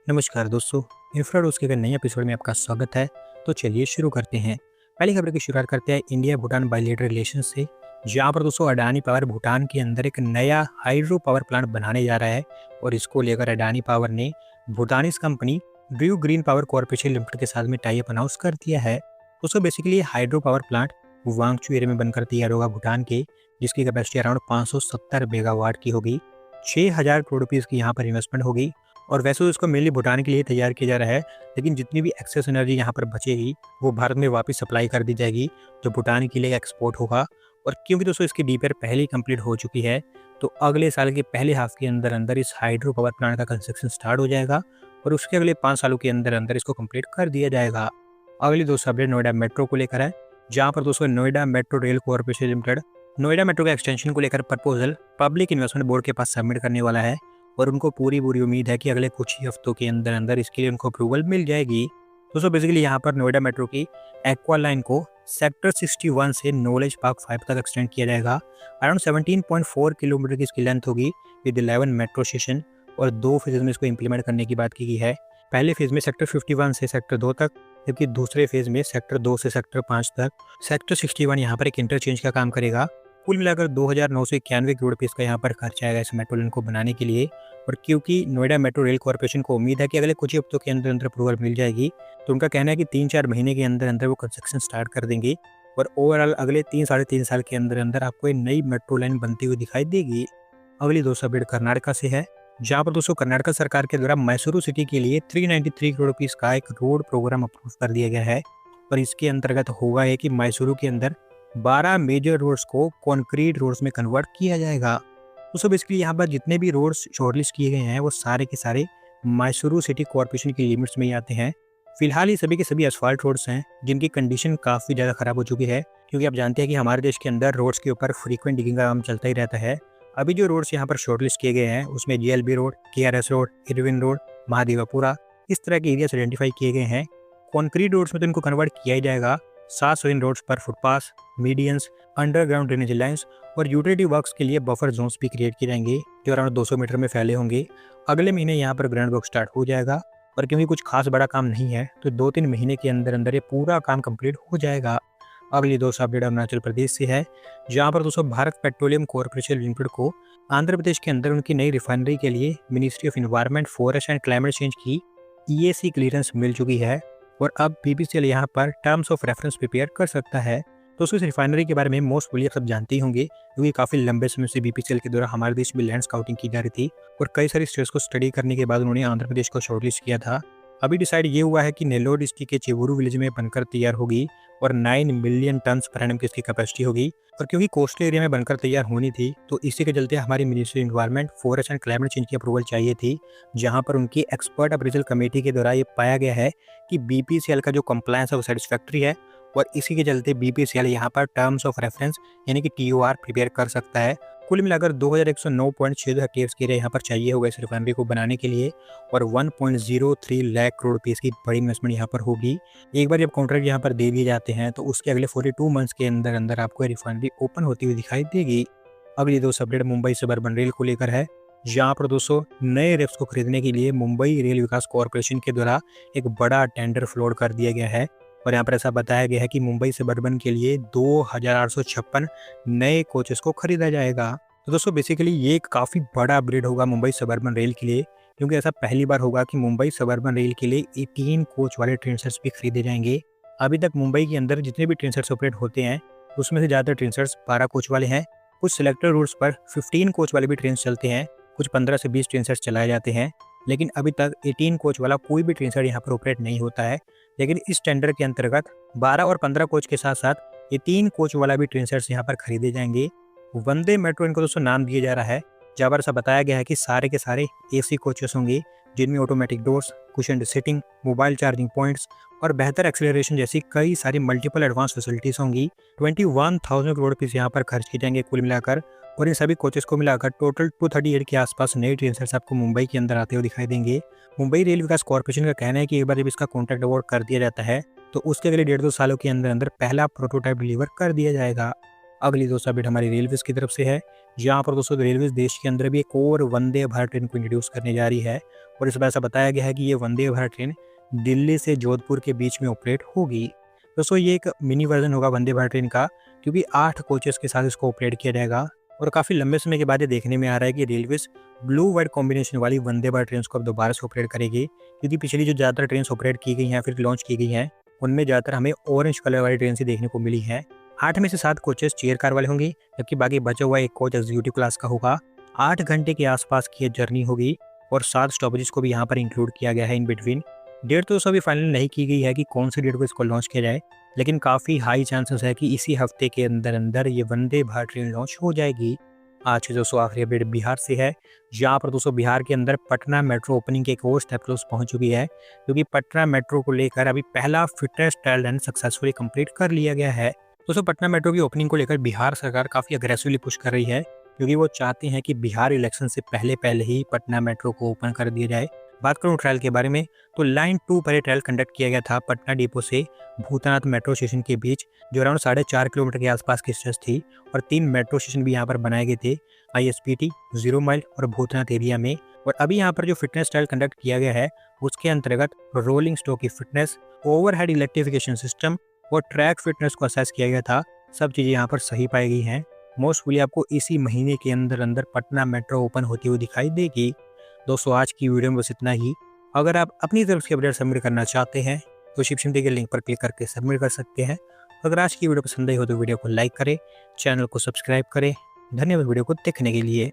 नमस्कार दोस्तों, इंफ्राडोज के एक नए एपिसोड में आपका स्वागत है। तो चलिए शुरू करते हैं। पहली खबर की शुरुआत करते हैं इंडिया भूटान बायलैटरल रिलेशन से, जहां पर दोस्तों अडानी पावर भूटान के अंदर एक नया हाइड्रो पावर प्लांट बनाने जा रहा है और इसको लेकर अडानी पावर ने भूटानीज company Drew green power corporation limited के साथ में टाई अप अनाउंस कर दिया है। दोस्तों बेसिकली ये hydro power plant Wangchu area में बनकर तैयार होगा भूटान के, जिसकी कैपेसिटी अराउंड 570 मेगावाट की होगी। 6,000 करोड़ रुपीज़ की यहाँ पर इन्वेस्टमेंट होगी और वैसे तो इसको मेनली भूटान के लिए तैयार किया जा रहा है, लेकिन जितनी भी एक्सेस एनर्जी यहाँ पर बचेगी वो भारत में वापस सप्लाई कर दी जाएगी, जो भूटान के लिए एक्सपोर्ट होगा। और क्योंकि दोस्तों इसकी डीपीआर पहले ही कंप्लीट हो चुकी है, तो अगले साल के पहले हाफ के अंदर अंदर इस हाइड्रो पावर प्लांट का कंस्ट्रक्शन स्टार्ट हो जाएगा और उसके अगले 5 सालों के अंदर अंदर इसको कंप्लीट कर दिया जाएगा। अगली दोस्तों अपडेट नोएडा मेट्रो को लेकर है, जहाँ पर दोस्तों Noida metro rail corporation limited Noida metro के एक्सटेंशन को लेकर प्रपोजल पब्लिक इन्वेस्टमेंट बोर्ड के पास सबमिट करने वाला है और उनको पूरी उम्मीद है कि अगले कुछ ही हफ्तों के अंदर अंदर इसके लिए उनको अप्रूवल मिल जाएगी। दोस्तों बेसिकली यहाँ पर नोएडा मेट्रो की एक्वा लाइन को सेक्टर 61 से नॉलेज पार्क 5 तक एक्सटेंड किया जाएगा। अराउंड 17.4 किलोमीटर की इसकी लेंथ होगी विद 11 मेट्रो स्टेशन और 2 फेज में इसको इम्प्लीमेंट करने की बात की गई है। पहले फेज में सेक्टर 51 से सेक्टर 2 तक, जबकि दूसरे फेज में सेक्टर 2 से सेक्टर 5 तक। सेक्टर 61 यहाँ पर एक इंटरचेंज का काम करेगा। कुल मिलाकर 2,991 करोड़ रुपये का यहाँ पर खर्च आएगा इस मेट्रो लाइन को बनाने के लिए। और क्योंकि नोएडा मेट्रो रेल कॉर्पोरेशन को उम्मीद है कि अगले कुछ ही हफ्तों के अंदर अंदर अप्रूवल मिल जाएगी, तो उनका कहना है कि 3-4 महीने के अंदर अंदर वो कंस्ट्रक्शन स्टार्ट कर देंगे और ओवरऑल अगले 3-3.5 साल के अंदर अंदर आपको एक नई मेट्रो लाइन बनती हुई दिखाई देगी। अगली दोस्तों अपडेट कर्नाटका से है, जहाँ पर दोस्तों कर्नाटक सरकार के द्वारा मैसूरू सिटी के लिए 393 करोड़ रुपीज़ का एक रोड प्रोग्राम अप्रूव कर दिया गया है। और इसके अंतर्गत होगा है कि मैसूरू के अंदर 12 मेजर रोड्स को कॉन्क्रीट रोड्स में कन्वर्ट किया जाएगा। दोस्तों बेसिकली यहाँ पर जितने भी रोड्स शॉर्टलिस्ट किए गए हैं वो सारे के सारे मैसूरू सिटी कॉर्पोरेशन की लिमिट्स में ही आते हैं। फिलहाल ये सभी के सभी असफाल्ट रोड्स हैं जिनकी कंडीशन काफ़ी ज़्यादा ख़राब हो चुकी है, क्योंकि आप जानते हैं कि हमारे देश के अंदर रोड्स के ऊपर फ्रीक्वेंट डिगिंग का काम चलता ही रहता है। अभी जो रोड्स यहाँ पर शॉर्टलिस्ट किए गए हैं उसमें GLB road, KRS road, Irwin road, Mahadevapura, इस तरह के एरियाज आइडेंटिफाई किए गए हैं। कॉन्क्रीट रोड्स में तो इनको कन्वर्ट किया ही जाएगा। 700 इन रोड्स पर footpath, medians, underground drainage lines और यूटिलिटी वर्क्स के लिए बफर जोन्स भी क्रिएट किए जाएंगे, जो अराउंड 200 मीटर में फैले होंगे। अगले महीने यहाँ पर ग्राउंड वर्क स्टार्ट हो जाएगा और क्योंकि कुछ खास बड़ा काम नहीं है तो 2-3 महीने के अंदर अंदर ये पूरा काम कंप्लीट हो जाएगा। अगली दोस्तों अपडेट अरुणाचल प्रदेश से है, जहाँ पर दोस्तों भारत पेट्रोलियम कॉर्पोरेशन लिमिटेड को आंध्र प्रदेश के अंदर उनकी नई रिफाइनरी के लिए ministry of environment, forest and climate change की ईएसी क्लियरेंस मिल चुकी है और अब बीपीसीएल यहाँ पर टर्म्स ऑफ रेफरेंस प्रिपेयर कर सकता है। दोस्तों इस रिफाइनरी के बारे में मोस्ट प्रोबेबली आप सब जानते ही होंगे, क्योंकि काफ़ी लंबे समय से बीपीसीएल के द्वारा हमारे देश में लैंड स्काउटिंग की जा रही थी और कई सारी स्टेट्स को स्टडी करने के बाद उन्होंने आंध्र प्रदेश को शॉर्टलिस्ट किया था। अभी डिसाइड ये हुआ है कि नेल्लोर डिस्ट्रिक्ट के चेवुरू विलेज में बनकर तैयार होगी और 9 मिलियन टन पर एनम की इसकी कैपेसिटी होगी। और क्योंकि कोस्टल एरिया में बनकर तैयार होनी थी तो इसी के चलते हमारी ministry environment, forest and climate change की अप्रूवल चाहिए थी, जहां पर उनकी एक्सपर्ट अप्रेजल कमेटी के द्वारा ये पाया गया है कि बीपीसीएल का जो कंप्लायंस है वो सेटिस्फैक्ट्री है और इसी के चलते बीपीसीएल यहाँ पर टर्म्स ऑफ रेफरेंस यानी कि टीओआर प्रिपेयर कर सकता है। कुल मिलाकर 2109.62 हेक्टेयर्स के एरिया यहाँ पर चाहिए होगा इस रिफाइनरी को बनाने के लिए और 1.03 लाख करोड़ रुपीज़ की बड़ी इन्वेस्टमेंट यहाँ पर होगी। एक बार जब कॉन्ट्रैक्ट यहाँ पर दे दिए जाते हैं तो उसके अगले 42 मंथ्स के अंदर अंदर आपको ये रिफाइनरी ओपन होती हुई दिखाई देगी। अगली दोस्तों अपडेट मुंबई सबर्बन रेल को लेकर है, जहाँ पर दोस्तों नए रेल्स को खरीदने के लिए मुंबई रेल विकास कॉर्पोरेशन के द्वारा एक बड़ा टेंडर फ्लोट कर दिया गया है और यहाँ पर ऐसा बताया गया है कि मुंबई सबर्बन के लिए 2,856 नए कोचेस को खरीदा जाएगा। तो दोस्तों बेसिकली ये एक काफ़ी बड़ा अपग्रेड होगा मुंबई सबर्बन रेल के लिए, क्योंकि ऐसा पहली बार होगा कि मुंबई सबर्बन रेल के लिए 18 कोच वाले ट्रेन सेट्स भी खरीदे जाएंगे। अभी तक मुंबई के अंदर जितने भी ट्रेन सेट्स ऑपरेट होते हैं उसमें से ज़्यादातर ट्रेन सेट्स 12 कोच वाले हैं। कुछ सिलेक्टेड रूट्स पर 15 कोच वाले भी ट्रेन चलते हैं, कुछ 15 से 20 ट्रेन सेट्स चलाए जाते हैं, लेकिन अभी तक 18 कोच वाला कोई भी ट्रेन सेट यहाँ पर ऑपरेट नहीं होता है। लेकिन इस टेंडर के अंतर्गत 12 और 15 कोच के साथ साथ ये 3 कोच वाला भी ट्रेन सेट्स यहाँ पर खरीदे जाएंगे। वंदे मेट्रो इनको दोस्तों नाम दिया जा रहा है, जहाँ पर ऐसा बताया गया है कि सारे के सारे एसी कोचेस होंगे, जिनमें automatic doors, cushion seating, mobile charging points और बेहतर एक्सेलरेशन जैसी कई सारी मल्टीपल एडवांस फैसिलिटीज़ होंगी। 21,000 करोड़ रुपये यहाँ पर खर्च किए जाएंगे कुल मिलाकर और इन सभी कोचेस को मिलाकर टोटल 238 के आसपास नए ट्रेन सेट्स आपको मुंबई के अंदर आते हुए दिखाई देंगे। मुंबई रेल विकास कॉर्पोरेशन का कहना है कि एक बार जब इसका कॉन्ट्रैक्ट अवार्ड कर दिया जाता है तो उसके अगले 1.5-2 सालों के अंदर अंदर पहला प्रोटोटाइप डिलीवर कर दिया जाएगा। अगली दोस्तों अपडेट हमारी रेलवेज की तरफ से है, जहाँ पर दोस्तों रेलवेज देश के अंदर भी एक और वंदे भारत ट्रेन को इंट्रोड्यूस करने जा रही है। और इसमें ऐसा बताया गया है कि ये वंदे भारत ट्रेन दिल्ली से जोधपुर के बीच में ऑपरेट होगी। दोस्तों ये एक मिनी वर्जन होगा वंदे भारत ट्रेन का, क्योंकि 8 कोचेस के साथ इसको ऑपरेट किया जाएगा। और काफ़ी लंबे समय के बाद ये देखने में आ रहा है कि रेलवेज ब्लू वाइट कॉम्बिनेशन वाली वंदे भारत ट्रेन को अब दोबारा से ऑपरेट करेगी, क्योंकि पिछली जो ज़्यादातर ट्रेन ऑपरेट की गई हैं फिर लॉन्च की गई हैं, उनमें ज़्यादातर हमें ऑरेंज कलर वाली ट्रेन से देखने को मिली है। 8 में से 7 कोचेस चेयर कार वाले होंगे, जबकि बाकी बचा हुआ एक कोच एग्जीक्यूटिव क्लास का होगा। 8 घंटे के आसपास की ये जर्नी होगी और 7 स्टॉपेजेस को भी यहाँ पर इंक्लूड किया गया है इन बिटवीन। डेट तो अभी फाइनल नहीं की गई है कि कौन सी डेट को इसको लॉन्च किया जाए, लेकिन काफ़ी हाई चांसेस है कि इसी हफ्ते के अंदर अंदर ये वंदे भारत ट्रेन लॉन्च हो जाएगी। आज की दोस्तों आखिरी अपडेट बिहार से है, जहाँ पर दोस्तों बिहार के अंदर पटना मेट्रो ओपनिंग के एक और स्टेप क्लोज पहुंच चुकी है, क्योंकि पटना मेट्रो को लेकर अभी पहला fitness trial run successfully complete कर लिया गया है। दोस्तों पटना मेट्रो की ओपनिंग को लेकर बिहार सरकार काफ़ी अग्रेसिवली पुश कर रही है, क्योंकि वो चाहते हैं कि बिहार इलेक्शन से पहले पहले ही पटना मेट्रो को ओपन कर दिया जाए। बात करूँ ट्रायल के बारे में, तो लाइन 2 पर ट्रायल कंडक्ट किया गया था पटना डिपो से भूतनाथ मेट्रो स्टेशन के बीच, जो अराउंड 4.5 किलोमीटर के आसपास की स्ट्रेच थी। और 3 मेट्रो स्टेशन भी यहाँ पर बनाए गए थे, ISPT, 0 माइल और भूतनाथ एरिया में। और अभी यहाँ पर जो फिटनेस ट्रायल कंडक्ट किया गया है उसके अंतर्गत रोलिंग स्टॉक की फिटनेस, ओवरहेड इलेक्ट्रिफिकेशन सिस्टम और ट्रैक फिटनेस को असेस किया गया था। सब चीज़ें यहाँ पर सही पाई गई हैं। मोस्टली आपको इसी महीने के अंदर अंदर पटना मेट्रो ओपन होती हुई दिखाई देगी। दोस्तों आज की वीडियो में बस इतना ही। अगर आप अपनी तरफ से अपडेट सबमिट करना चाहते हैं तो शिव के लिंक पर क्लिक करके सबमिट कर सकते हैं। अगर आज की वीडियो पसंद आई हो तो वीडियो को लाइक करें, चैनल को सब्सक्राइब करें। धन्यवाद वीडियो को देखने के लिए।